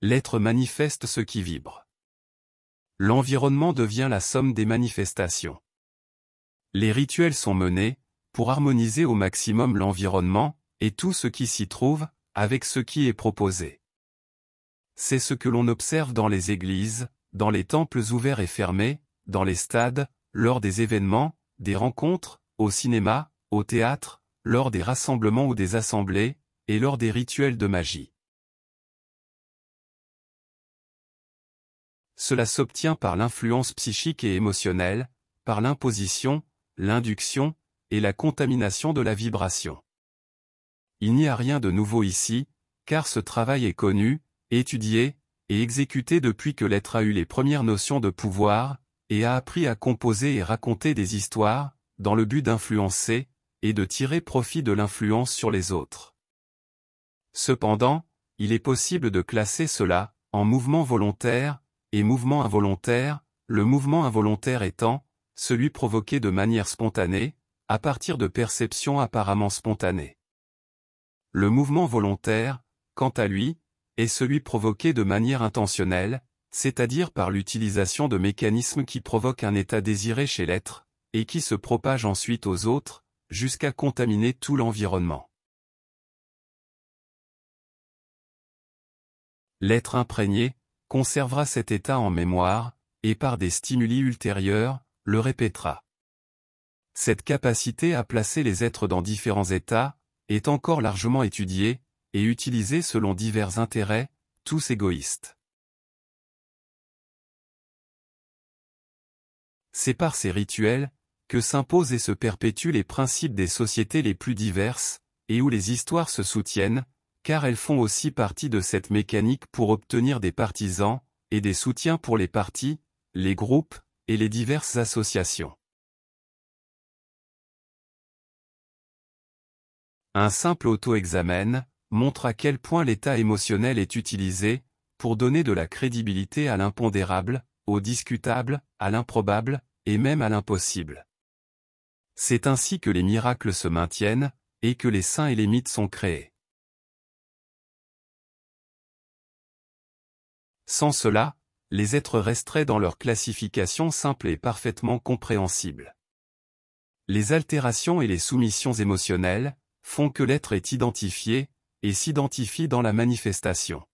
l'être manifeste ce qui vibre. L'environnement devient la somme des manifestations. Les rituels sont menés pour harmoniser au maximum l'environnement et tout ce qui s'y trouve avec ce qui est proposé. C'est ce que l'on observe dans les églises, dans les temples ouverts et fermés, dans les stades, lors des événements, des rencontres, au cinéma, au théâtre, lors des rassemblements ou des assemblées, et lors des rituels de magie. Cela s'obtient par l'influence psychique et émotionnelle, par l'imposition, l'induction, et la contamination de la vibration. Il n'y a rien de nouveau ici, car ce travail est connu, étudié, et exécuté depuis que l'être a eu les premières notions de pouvoir, et a appris à composer et raconter des histoires, dans le but d'influencer, et de tirer profit de l'influence sur les autres. Cependant, il est possible de classer cela, en mouvement volontaire, et mouvement involontaire, le mouvement involontaire étant, celui provoqué de manière spontanée, à partir de perceptions apparemment spontanées. Le mouvement volontaire, quant à lui, est celui provoqué de manière intentionnelle, c'est-à-dire par l'utilisation de mécanismes qui provoquent un état désiré chez l'être, et qui se propagent ensuite aux autres, jusqu'à contaminer tout l'environnement. L'être imprégné conservera cet état en mémoire, et par des stimuli ultérieurs, le répétera. Cette capacité à placer les êtres dans différents états, est encore largement étudiée, et utilisée selon divers intérêts, tous égoïstes. C'est par ces rituels, que s'imposent et se perpétuent les principes des sociétés les plus diverses, et où les histoires se soutiennent, car elles font aussi partie de cette mécanique pour obtenir des partisans, et des soutiens pour les partis, les groupes, et les diverses associations. Un simple auto-examen montre à quel point l'état émotionnel est utilisé, pour donner de la crédibilité à l'impondérable, au discutable, à l'improbable, et même à l'impossible. C'est ainsi que les miracles se maintiennent, et que les saints et les mythes sont créés. Sans cela, les êtres resteraient dans leur classification simple et parfaitement compréhensible. Les altérations et les soumissions émotionnelles font que l'être est identifié, et s'identifie dans la manifestation.